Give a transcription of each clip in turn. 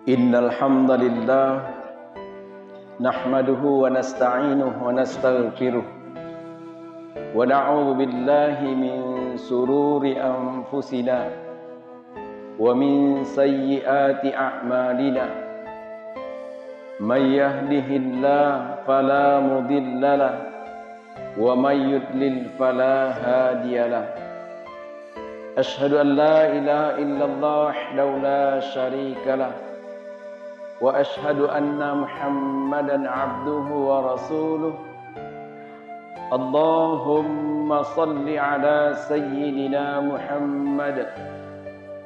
Innal hamdalillah nahmaduhu wa nasta'inuhu wa nastaghfiruh wa na'udzu billahi min sururi anfusina wa min sayyiati a'malina. May yahdihillahu fala mudhillalah wa may yudlil fala hadiyalah. Ashhadu an la ilaha illallah wahdahu la syarikalah wa ashhadu anna Muhammadan abduhu wa rasuluh. Allahumma salli ala sayyidina Muhammad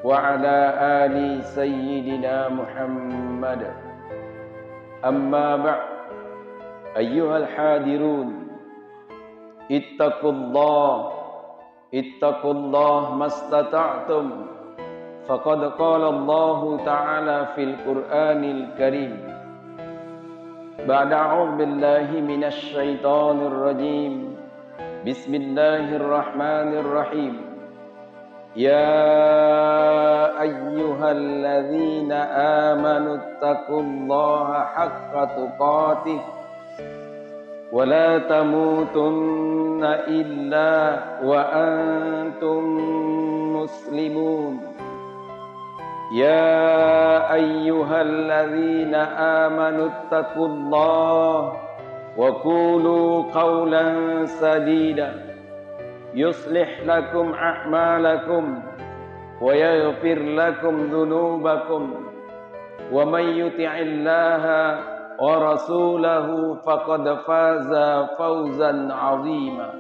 wa ala ali sayyidina Muhammad. Amma ba'd, ayyuhal hadirun, ittaqullah mastata'tum. Faqad qala Allah Ta'ala fil Qur'anil Karim. Ba'da a'udzu billahi minasy syaithanir rajim. Bismillahirrahmanirrahim. Ya ayyuhalladzina amanu taqullaha haqqa tuqatih wa la tamutunna illa wa antum muslimun. Ya ayyuhalladzina amanu taqullaha wa qulu qawlan sadida yuslih lakum a'malakum wa yaghfir lakum dhunubakum wa may yuti'illaha wa rasulahu faqad faza fawzan 'azima.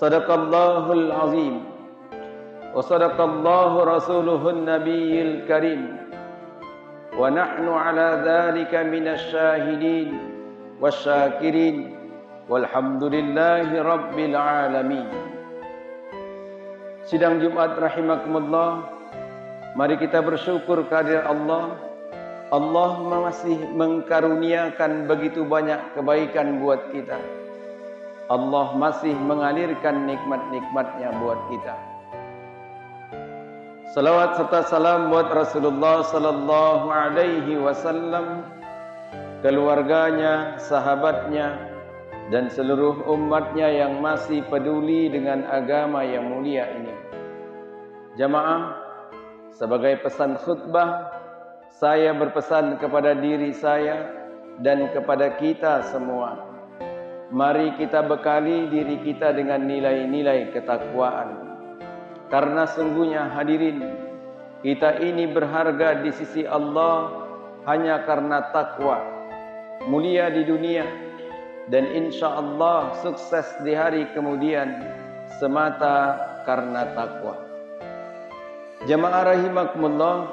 Shadaqallahul 'azim wa sadaqallahu rasuluhun nabiyil karim wa nahnu ala dhalika minasy syahidin wasyakirin walhamdulillahi rabbil alamin. Sidang Jumat rahimakumullah, mari kita bersyukur kehadirat Allah. Allah masih mengkaruniakan begitu banyak kebaikan buat kita. Allah masih mengalirkan nikmat-nikmatnya buat kita. Salawat serta salam buat Rasulullah sallallahu alaihi wasallam, keluarganya, sahabatnya, dan seluruh umatnya yang masih peduli dengan agama yang mulia ini. Jamaah, sebagai pesan khutbah, saya berpesan kepada diri saya dan kepada kita semua. Mari kita bekali diri kita dengan nilai-nilai ketakwaan. Karena sungguhnya hadirin, kita ini berharga di sisi Allah hanya karena takwa, mulia di dunia, dan insya Allah sukses di hari kemudian semata karena takwa. Jamaah rahimakumullah,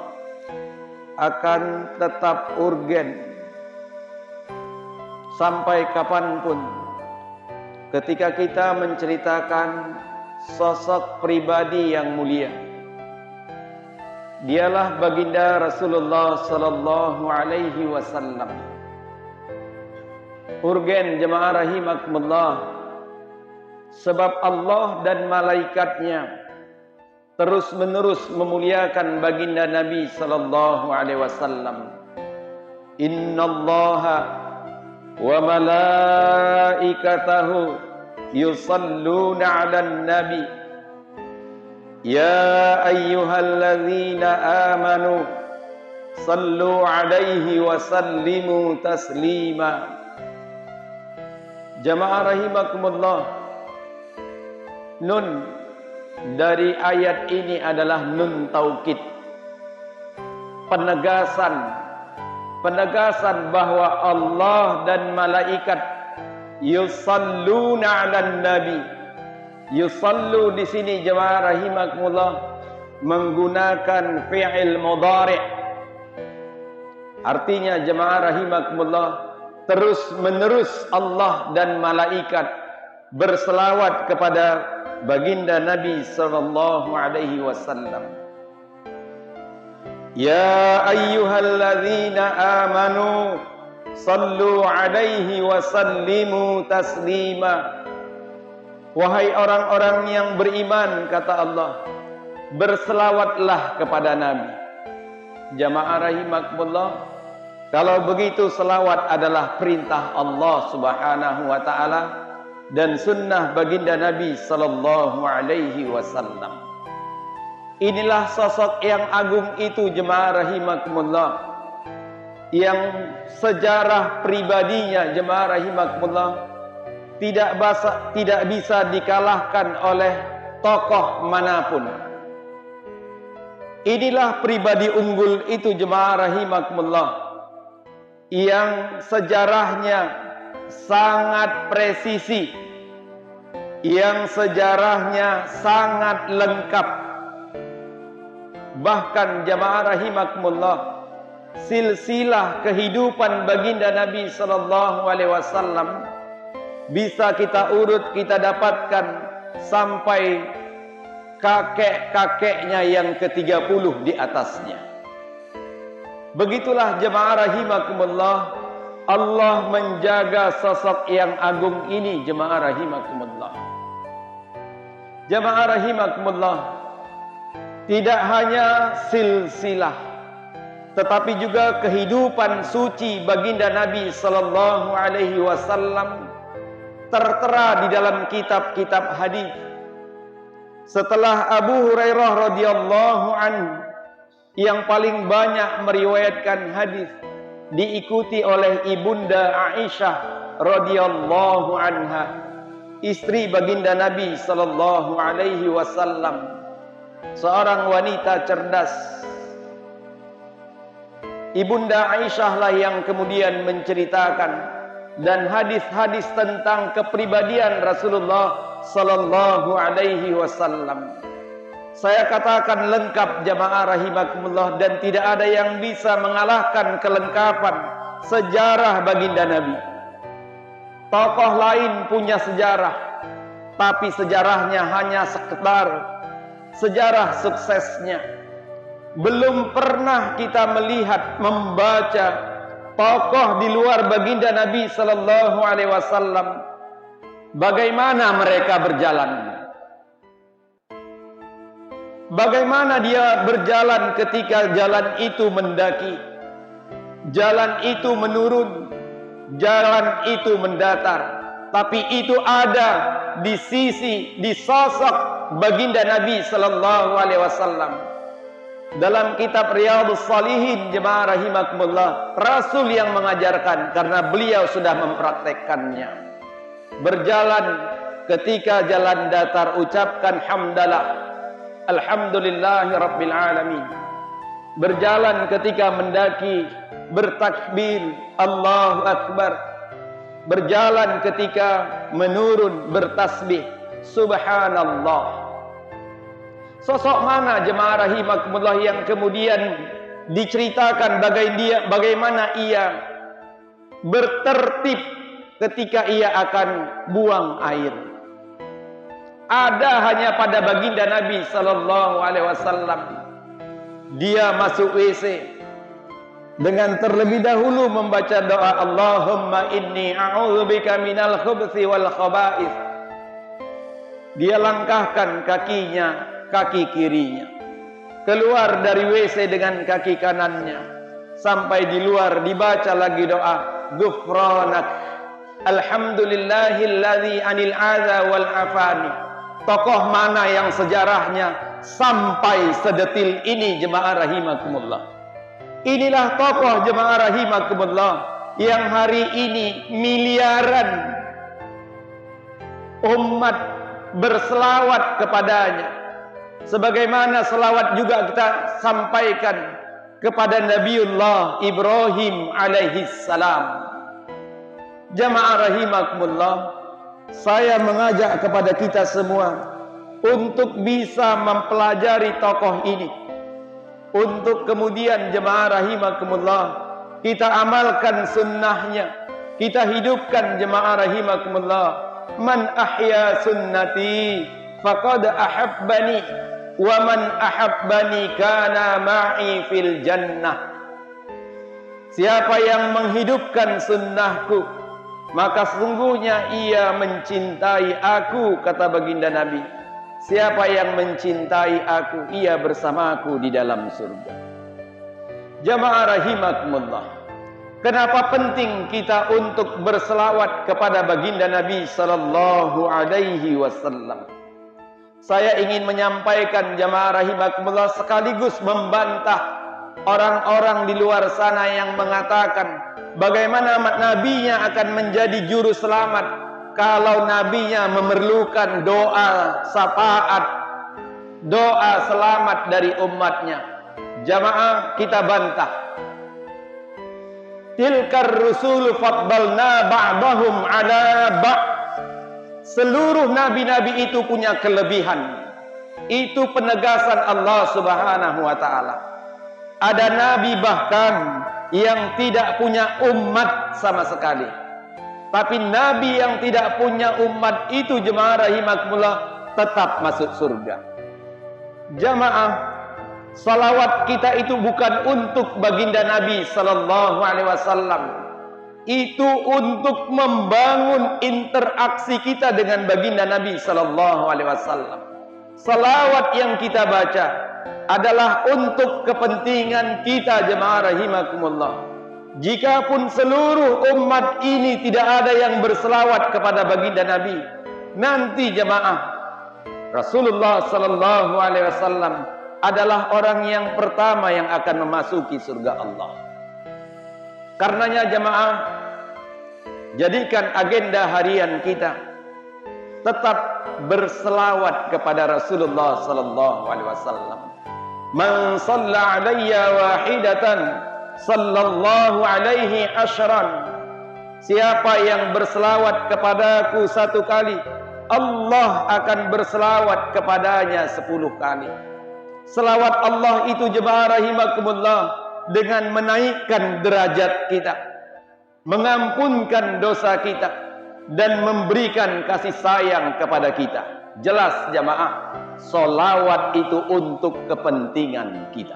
akan tetap urgen sampai kapanpun ketika kita menceritakan sosok pribadi yang mulia. Dialah baginda Rasulullah sallallahu alaihi wasallam. Urgen jemaah rahimakumullah, sebab Allah dan malaikatnya terus-menerus memuliakan baginda Nabi sallallahu alaihi wasallam. Innallaha wa malaikatahu yusalluna 'alan nabi ya ayyuhalladzina amanu sallu 'alaihi wa sallimu taslima. Jamaah rahimakumullah, nun dari ayat ini adalah nun taukid, penegasan bahwa Allah dan malaikat yusalluna 'alan nabi. Yusallu di sini jemaah rahimakumullah menggunakan fi'il mudhari'. Artinya jemaah rahimakumullah, terus menerus Allah dan malaikat berselawat kepada baginda Nabi sallallahu alaihi wasallam. Ya ayyuhalladzina amanu sallu alaihi wa sallimu taslima. Wahai orang-orang yang beriman, kata Allah, berselawatlah kepada Nabi. Jamaah rahimakumullah, kalau begitu selawat adalah perintah Allah Subhanahu wa taala dan sunnah baginda Nabi sallallahu alaihi wasallam. Inilah sosok yang agung itu jemaah rahimakumullah, yang sejarah pribadinya jemaah rahimakumullah tidak bisa dikalahkan oleh tokoh manapun. Inilah pribadi unggul itu jemaah rahimakumullah, yang sejarahnya sangat presisi, yang sejarahnya sangat lengkap. Bahkan jamaah rahimakumullah, silsilah kehidupan baginda Nabi sallallahu alaihi wasallam bisa kita urut, kita dapatkan sampai kakek-kakeknya yang ke-30 di atasnya. Begitulah jemaah rahimakumullah, Allah menjaga sosok yang agung ini jemaah rahimakumullah. Jemaah rahimakumullah, tidak hanya silsilah tetapi juga kehidupan suci baginda Nabi sallallahu alaihi wasallam tertera di dalam kitab-kitab hadis. Setelah Abu Hurairah radhiyallahu anhu yang paling banyak meriwayatkan hadis, diikuti oleh ibunda Aisyah radhiyallahu anha, istri baginda Nabi sallallahu alaihi wasallam, seorang wanita cerdas. Ibunda Aisyah lah yang kemudian menceritakan dan hadis-hadis tentang kepribadian Rasulullah sallallahu alaihi wasallam. Saya katakan lengkap jamaah rahimakumullah, dan tidak ada yang bisa mengalahkan kelengkapan sejarah baginda Nabi. Tokoh lain punya sejarah, tapi sejarahnya hanya sekedar sejarah suksesnya. Belum pernah kita melihat, membaca tokoh di luar baginda Nabi sallallahu alaihi wasallam bagaimana mereka berjalan. Bagaimana dia berjalan ketika jalan itu mendaki, jalan itu menurun, jalan itu mendatar. Tapi itu ada di sisi, di sosok baginda Nabi sallallahu alaihi wasallam. Dalam kitab Riyadhus Shalihin jemaah rahimakumullah, Rasul yang mengajarkan karena beliau sudah mempraktekkannya. Berjalan ketika jalan datar ucapkan hamdalah, alhamdulillahi rabbil alamin. Berjalan ketika mendaki bertakbir Allahu akbar. Berjalan ketika menurun bertasbih subhanallah. Sosok mana jemaah rahimakumullah yang kemudian diceritakan bagaimana ia bertertib ketika ia akan buang air. Ada hanya pada baginda Nabi sallallahu alaihi wasallam. Dia masuk WC dengan terlebih dahulu membaca doa Allahumma inni a'udzubika minal khubuthi wal khaba'ith. Dia langkahkan kakinya, kaki kirinya, keluar dari WC dengan kaki kanannya, sampai di luar dibaca lagi doa ghufranak alhamdulillahilladzi anil adza wal afani. Tokoh mana yang sejarahnya sampai sedetil ini jemaah rahimakumullah? Inilah tokoh jemaah rahimakumullah yang hari ini miliaran umat berselawat kepadanya. Sebagaimana selawat juga kita sampaikan kepada Nabiullah Ibrahim alaihi salam. Jamaah rahimakumullah, saya mengajak kepada kita semua untuk bisa mempelajari tokoh ini, untuk kemudian jemaah rahimakumullah kita amalkan sunnahnya, kita hidupkan jemaah rahimakumullah. Man ahya sunnati faqad ahabbani wa man ahabbani kana ma'i fil jannah. Siapa yang menghidupkan sunnahku, maka sesungguhnya ia mencintai aku, kata baginda Nabi. Siapa yang mencintai aku, ia bersamaku di dalam surga. Jamaah rahimakumullah, kenapa penting kita untuk berselawat kepada baginda Nabi sallallahu alaihi wasallam? Saya ingin menyampaikan jamaah rahimakumullah sekaligus membantah orang-orang di luar sana yang mengatakan bagaimana nabinya akan menjadi juru selamat kalau nabinya memerlukan doa syafaat, doa selamat dari umatnya. Jamaah, kita bantah. Tilkar rusul faddalna ba'dahum ala ba'd. Seluruh nabi-nabi itu punya kelebihan. Itu penegasan Allah Subhanahu wa taala. Ada nabi bahkan yang tidak punya umat sama sekali. Tapi nabi yang tidak punya umat itu, jemaah rahimakumullah, tetap masuk surga. Jamaah, salawat kita itu bukan untuk baginda Nabi sallallahu alaihi wasallam. Itu untuk membangun interaksi kita dengan baginda Nabi sallallahu alaihi wasallam. Salawat yang kita baca adalah untuk kepentingan kita, jemaah rahimakumullah. Jikapun seluruh umat ini tidak ada yang berselawat kepada baginda Nabi, nanti jemaah, Rasulullah sallallahu alaihi wasallam adalah orang yang pertama yang akan memasuki surga Allah. Karenanya jemaah, jadikan agenda harian kita tetap berselawat kepada Rasulullah sallallahu alaihi wasallam. Man shalla alayya wahidatan sallallahu alaihi asyran. Siapa yang berselawat kepadaku satu kali, Allah akan berselawat kepadanya 10 kali. Selawat Allah itu jemaah rahimakumullah dengan menaikkan derajat kita, mengampunkan dosa kita, dan memberikan kasih sayang kepada kita. Jelas jamaah, solawat itu untuk kepentingan kita.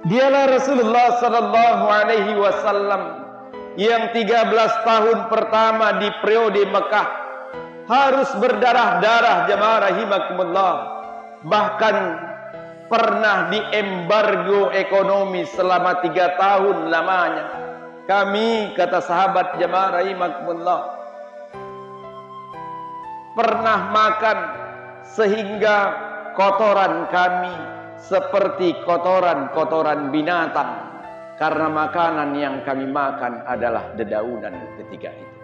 Dialah Rasulullah sallallahu alaihi wasallam yang 13 tahun pertama di periode Mekah harus berdarah-darah, jamaah rahimakumullah. Bahkan pernah diembargo ekonomi selama 3 tahun lamanya. Kami, kata sahabat jamaah rahimakumullah, pernah makan sehingga kotoran kami seperti kotoran-kotoran binatang, karena makanan yang kami makan adalah dedaunan ketika itu.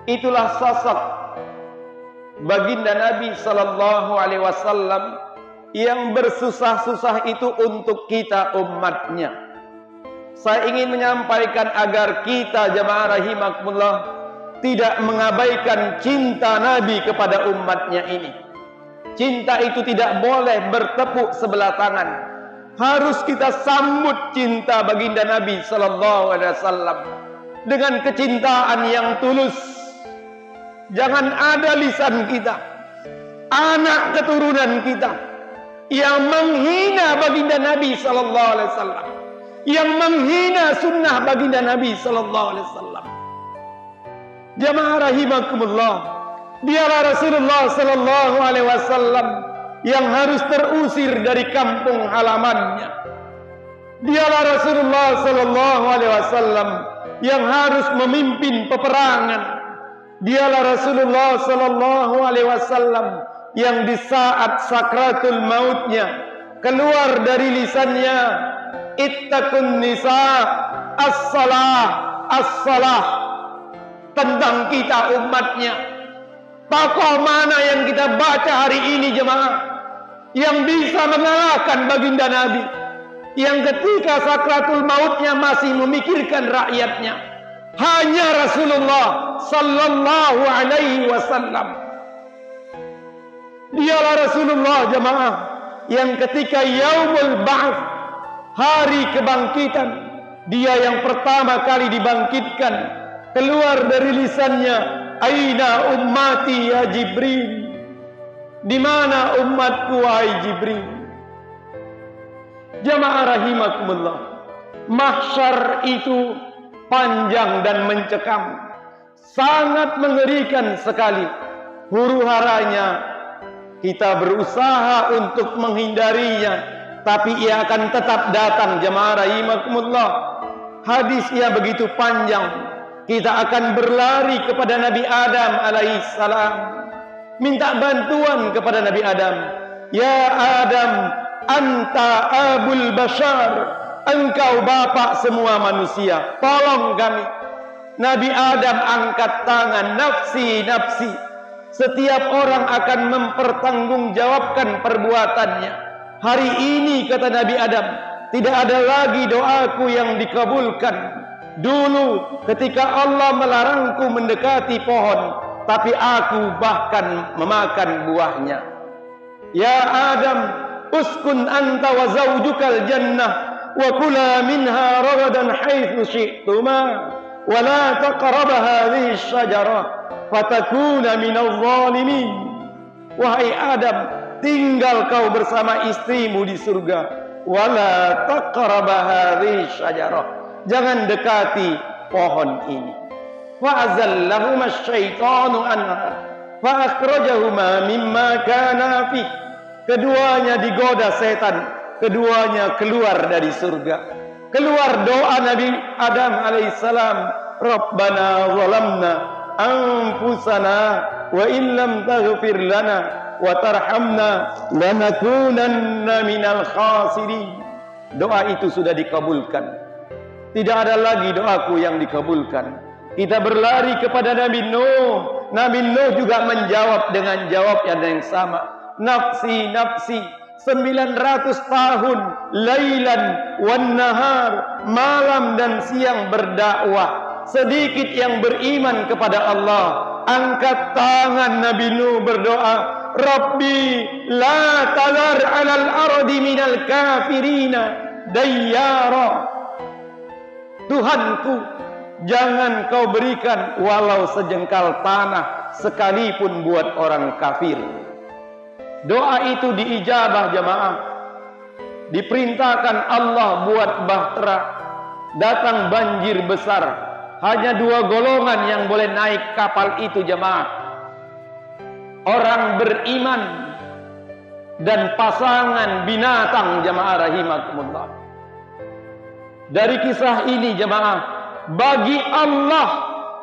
Itulah sosok baginda Nabi sallallahu alaihi wasallam yang bersusah-susah itu untuk kita umatnya. Saya ingin menyampaikan agar kita jamaah rahimakumullah tidak mengabaikan cinta Nabi kepada umatnya ini. Cinta itu tidak boleh bertepuk sebelah tangan. Harus kita sambut cinta baginda Nabi sallallahu alaihi wasallam dengan kecintaan yang tulus. Jangan ada lisan kita, anak keturunan kita yang menghina baginda Nabi sallallahu alaihi wasallam, yang menghina sunnah baginda Nabi sallallahu alaihi wasallam. Jamaah rahimakumullah, dialah Rasulullah sallallahu alaihi wasallam yang harus terusir dari kampung halamannya. Dialah Rasulullah sallallahu alaihi wasallam yang harus memimpin peperangan. Dialah Rasulullah sallallahu alaihi wasallam yang di saat sakratul mautnya keluar dari lisannya, ittaqun nisa, as-salah, as-salah, tentang kita umatnya. Tokoh mana yang kita baca hari ini jemaah yang bisa mengalahkan baginda Nabi, yang ketika sakratul mautnya masih memikirkan rakyatnya? Hanya Rasulullah sallallahu alaihi wasallam. Dialah Rasulullah jemaah yang ketika yaumul ba'ts, hari kebangkitan, dia yang pertama kali dibangkitkan, keluar dari lisannya, aina ummati ya Jibril, di mana umatku wahai Jibril? Jamaah rahimakumullah, mahsyar itu panjang dan mencekam, sangat mengerikan sekali. Huru-haranya kita berusaha untuk menghindarinya tapi ia akan tetap datang. Jemaah rahimakumullah, hadis ia begitu panjang. Kita akan berlari kepada Nabi Adam alaihissalam, minta bantuan kepada Nabi Adam. Ya Adam, anta abul bashar, engkau bapak semua manusia, tolong kami. Nabi Adam angkat tangan, nafsi, nafsi. Setiap orang akan mempertanggungjawabkan perbuatannya. Hari ini, kata Nabi Adam, tidak ada lagi doaku yang dikabulkan. Dulu ketika Allah melarangku mendekati pohon, tapi aku bahkan memakan buahnya. Ya Adam, uskun anta wa zawjukal jannah wa kula minha ragadan haitsu syi'tuma wa la taqraba hadhihi asy-syajarah fatakuna minadh dhalimin. Wahai Adam, tinggal kau bersama istrimu di surga. Wa la taqraba hadhihi asy-syajarah, jangan dekati pohon ini. Fa'azallahuma asy-syaitanu anha fa akhrajahuma mimma kana fi. Keduanya digoda setan, keduanya keluar dari surga. Keluar doa Nabi Adam alaihissalam, Rabbana zalamna anfusana wa in lam taghfir lana wa tarhamna lanakunanna minal khasirin. Doa itu sudah dikabulkan. Tidak ada lagi doaku yang dikabulkan. Kita berlari kepada Nabi Nuh. Nabi Nuh juga menjawab dengan jawab yang sama. Nafsi, nafsi. 900 tahun lailan wan nahar, malam dan siang berdakwah. Sedikit yang beriman kepada Allah. Angkat tangan Nabi Nuh berdoa, Rabbi la tadhar 'alal ardi minal kafirina dayyara. Tuhanku, jangan kau berikan walau sejengkal tanah sekalipun buat orang kafir. Doa itu diijabah jemaah. Diperintahkan Allah buat bahtera. Datang banjir besar. Hanya 2 golongan yang boleh naik kapal itu jemaah. Orang beriman dan pasangan binatang jemaah rahimakumullah. Dari kisah ini jemaah, bagi Allah,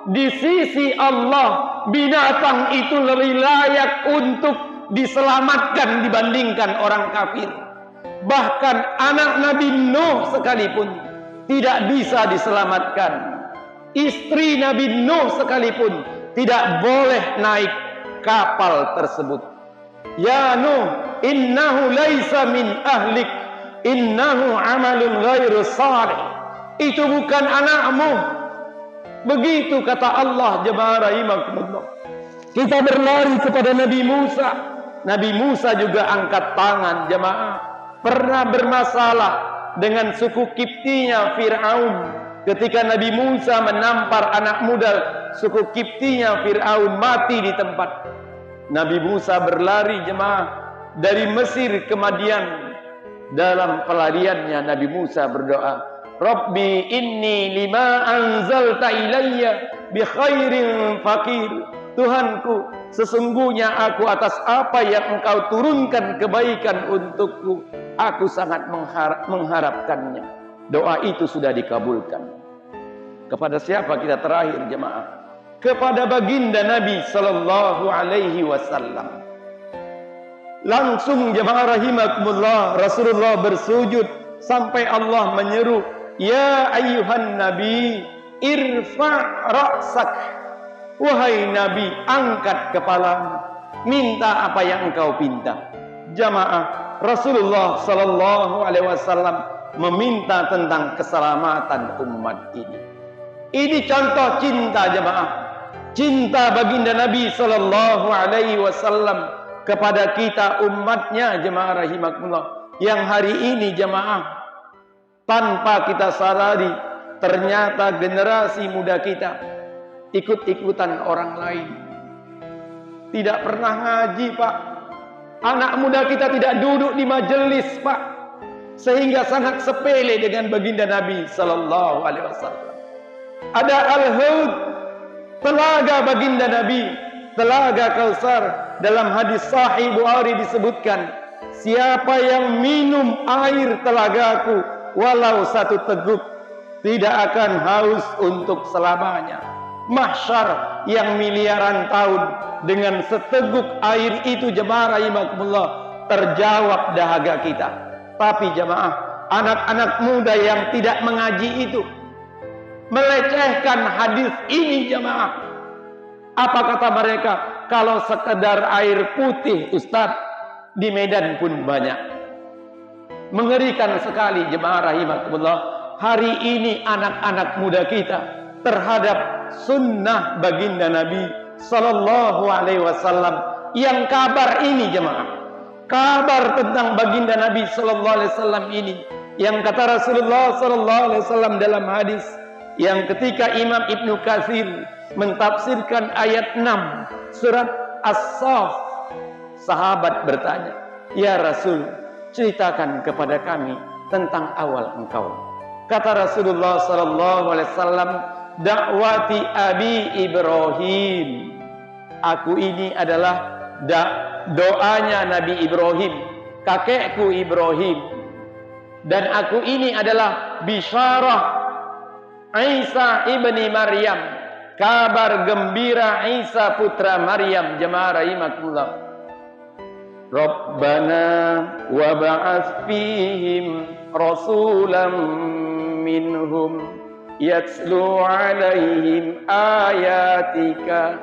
di sisi Allah, binatang itu lebih layak untuk diselamatkan dibandingkan orang kafir. Bahkan anak Nabi Nuh sekalipun tidak bisa diselamatkan. Istri Nabi Nuh sekalipun tidak boleh naik kapal tersebut. Ya Nuh, innahu laisa min ahlik, innahu amalun ghairu salih. Itu bukan anakmu. Begitu kata Allah jemaah rahimakumullah. Kita berlari kepada Nabi Musa. Nabi Musa juga angkat tangan jemaah. Pernah bermasalah dengan suku Kiptinya Fir'aun. Ketika Nabi Musa menampar anak muda suku Kiptinya Fir'aun mati di tempat. Nabi Musa berlari jemaah dari Mesir ke Madian. Dalam pelariannya Nabi Musa berdoa, Rabbi inni lima anzalta ilayya bi khairin fakir. Tuhanku, sesungguhnya aku atas apa yang engkau turunkan kebaikan untukku, aku sangat mengharapkannya. Doa itu sudah dikabulkan. Kepada siapa kita terakhir jemaah? Kepada baginda Nabi sallallahu alaihi wasallam. Langsung jemaah rahimakumullah, Rasulullah bersujud sampai Allah menyeru, ya ayyuhan nabi irfa' ra'sak. Wahai Nabi, angkat kepalamu, minta apa yang engkau pinta. Jamaah, Rasulullah sallallahu alaihi wasallam meminta tentang keselamatan umat ini. Ini contoh cinta jamaah. Cinta baginda Nabi sallallahu alaihi wasallam kepada kita umatnya jemaah rahimakumullah. Yang hari ini jemaah, tanpa kita sadari, ternyata generasi muda kita ikut-ikutan orang lain. Tidak pernah ngaji pak. Anak muda kita tidak duduk di majelis pak. Sehingga sangat sepele dengan baginda Nabi sallallahu alaihi wasallam. Ada Al-Hud, telaga baginda Nabi, telaga Kausar. Dalam hadis Sahih Bukhari disebutkan, Siapa yang minum air telagaku walau satu teguk, tidak akan haus untuk selamanya. Mahsyar yang miliaran tahun, dengan seteguk air itu jemaah rahimakumullah terjawab dahaga kita. Tapi jemaah, anak-anak muda yang tidak mengaji itu melecehkan hadis ini jemaah. Apa kata mereka? Kalau sekedar air putih Ustaz, di Medan pun banyak. Mengerikan sekali jemaah rahimakumullah. Hari ini anak-anak muda kita terhadap sunnah baginda Nabi Sallallahu Alaihi Wasallam. Yang kabar ini jemaah, kabar tentang baginda Nabi Sallallahu Alaihi Wasallam ini, yang kata Rasulullah Sallallahu Alaihi Wasallam dalam hadis, yang ketika Imam Ibnu Katsir mentafsirkan ayat 6 surat As-Saff, sahabat bertanya, "Ya Rasul, ceritakan kepada kami tentang awal engkau." Kata Rasulullah sallallahu alaihi wasallam, "Dakwati Abi Ibrahim." Aku ini adalah doanya Nabi Ibrahim, kakekku Ibrahim. Dan aku ini adalah bisyarah Isa ibni Maryam, kabar gembira Isa putra Maryam. Jemaah rahimakumullah. Rabbana wa ba'ats fihim rasulam minhum yatslu alaihim ayatika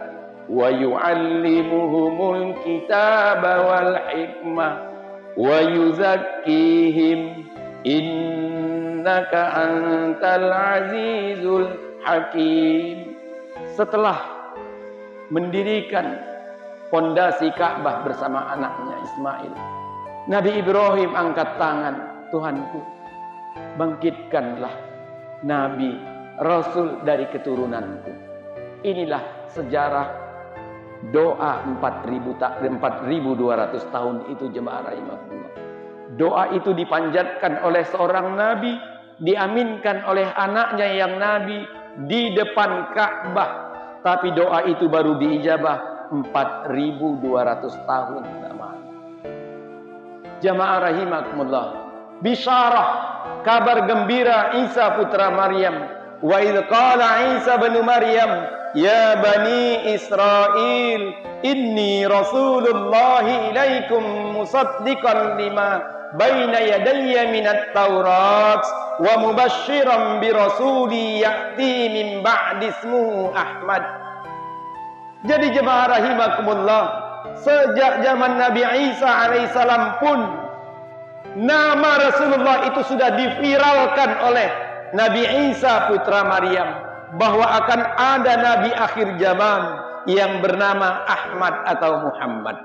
wa yu'allimuhumul kitaba wal hikmah wa yuzakkihim innaka antal azizul hakim. Setelah mendirikan pondasi Ka'bah bersama anaknya Ismail, Nabi Ibrahim angkat tangan, "Tuhanku, bangkitkanlah Nabi Rasul dari keturunanku." Inilah sejarah doa 4.200 tahun itu jemaah rahimakumullah. Doa itu dipanjatkan oleh seorang Nabi, diaminkan oleh anaknya yang Nabi di depan Ka'bah. Tapi doa itu baru diijabah 4.200 tahun. Jamaah rahimakumullah, bisyarah, kabar gembira Isa putra Maryam. Wa idh qala Isa bin Maryam, ya bani Israel, inni rasulullahi ilaikum musaddiqan lima baina yadayya minat Taurat wa mubasysyiran bi rasuli ya'ti min ba'di ismuhu Ahmad. Jadi jemaah rahimakumullah, sejak zaman Nabi Isa alaihissalam pun nama Rasulullah itu sudah diviralkan oleh Nabi Isa putra Maryam, bahwa akan ada nabi akhir zaman yang bernama Ahmad atau Muhammad.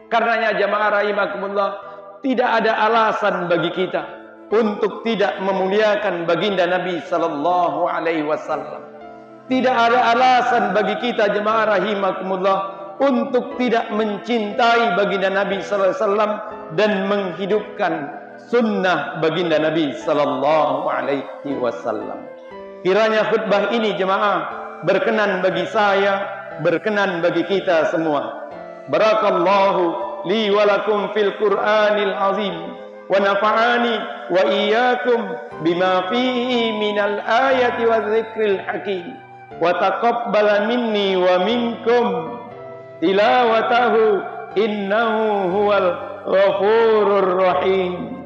Karenanya jemaah rahimakumullah, tidak ada alasan bagi kita untuk tidak memuliakan baginda Nabi sallallahu alaihi wasallam. Tidak ada alasan bagi kita jemaah rahimakumullah untuk tidak mencintai baginda Nabi sallallahu alaihi wasallam dan menghidupkan sunnah baginda Nabi sallallahu alaihi wasallam. Kiranya khutbah ini jemaah berkenan bagi saya, berkenan bagi kita semua. Barakallahu li wa lakum fil Qur'anil azim wa nafa'ani wa iyyakum bima fihi minal ayati wa dzikril hakim wa taqabbala minni wa minkum tilawatahu innahu huwal ghafurur rahim.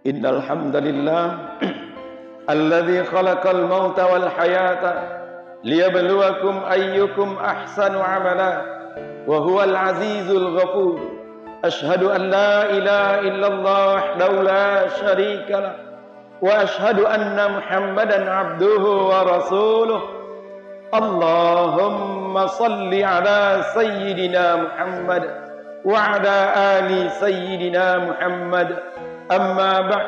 Innal hamdalillah alladzi khalaqal mauta wal hayata liyabluwakum ayyukum ahsanu amala wa huwal azizul ghafur. Ashhadu an la ilaha illallah wahdahu la syarika lah wa ashhadu anna Muhammadan abduhu wa rasuluh. Allahumma salli ala sayyidina Muhammad wa ala ali sayyidina Muhammad. Amma ba'd,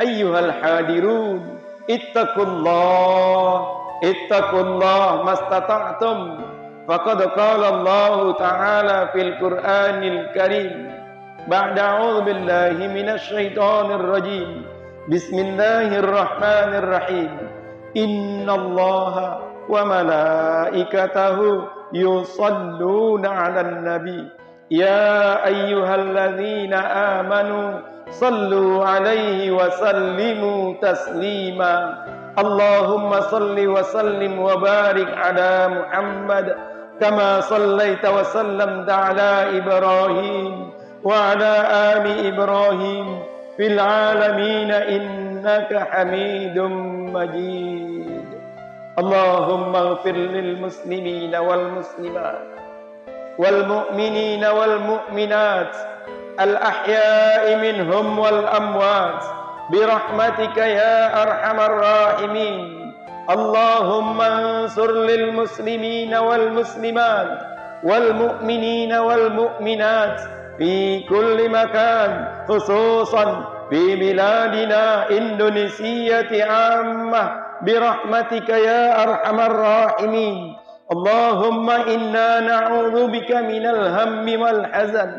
ayyuhal hadirun, ittaqullah mastata'tum. Faqad qala Allah Ta'ala fil Qur'anil Karim, ba'da a'udzu billahi minasy syaithanir rajim. Bismillahirrahmanirrahim. innallaha wa malaikatahu yusalluna 'alan nabi ya ayyuhalladzina amanu sallu 'alaihi wa sallimu taslima. Allahumma salli wa sallim wa barik ala Muhammad kama sallaita wa sallamta ala Ibrahim wa ala ali Ibrahim fil alamin innaka Hamidum Majid. Allahumma ighfir lil muslimina wal muslimat wal mu'minina wal mu'minat al ahya'i minhum wal amwat برحمتك يا أرحم الراحمين. اللهم انصر للمسلمين والمسلمات والمؤمنين والمؤمنات في كل مكان خصوصا في بلادنا إندونيسية عامة برحمتك يا أرحم الراحمين. اللهم إنا نعوذ بك من الهم والحزن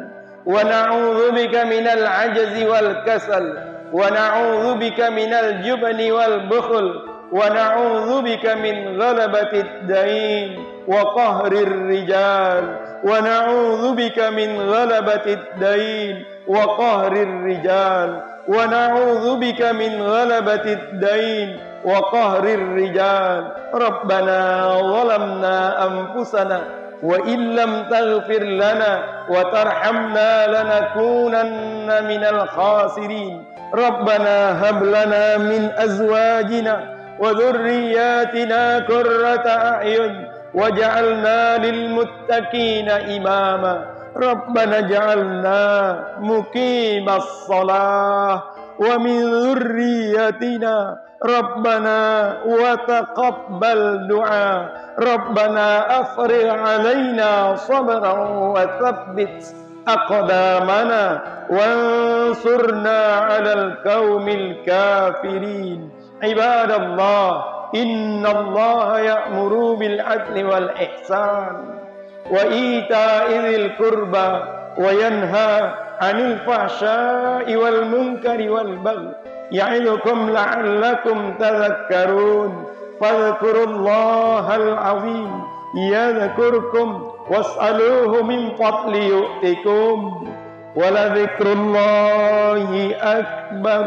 ونعوذ بك من العجز والكسل ونعوذ بك من الجبن والبخل ونعوذ بك من غلبة الدين وقهر الرجال ونعوذ بك من غلبة الدين وقهر الرجال ونعوذ بك من غلبة الدين وقهر الرجال. ربنا ظلمنا أنفسنا وإن لم تغفر لنا وترحمنا لنكونن من الخاسرين. ربنا هب لنا من أزواجنا وذرياتنا قرة أعين واجعلنا للمتقين إماما. ربنا اجعلنا مقيم الصلاة ومن ذريتنا ربنا وتقبل دعاء. ربنا أفرغ علينا صبرا وثبت أقدامنا وانصرنا على القوم الكافرين. عباد الله إن الله يأمر بالعدل والإحسان وإيتاء ذي القربى وينهى عن الفحشاء والمنكر والبغي يعظكم لعلكم تذكرون. فاذكروا الله العظيم يذكركم واسألوه من فضل يؤتكم ولذكر الله أكبر.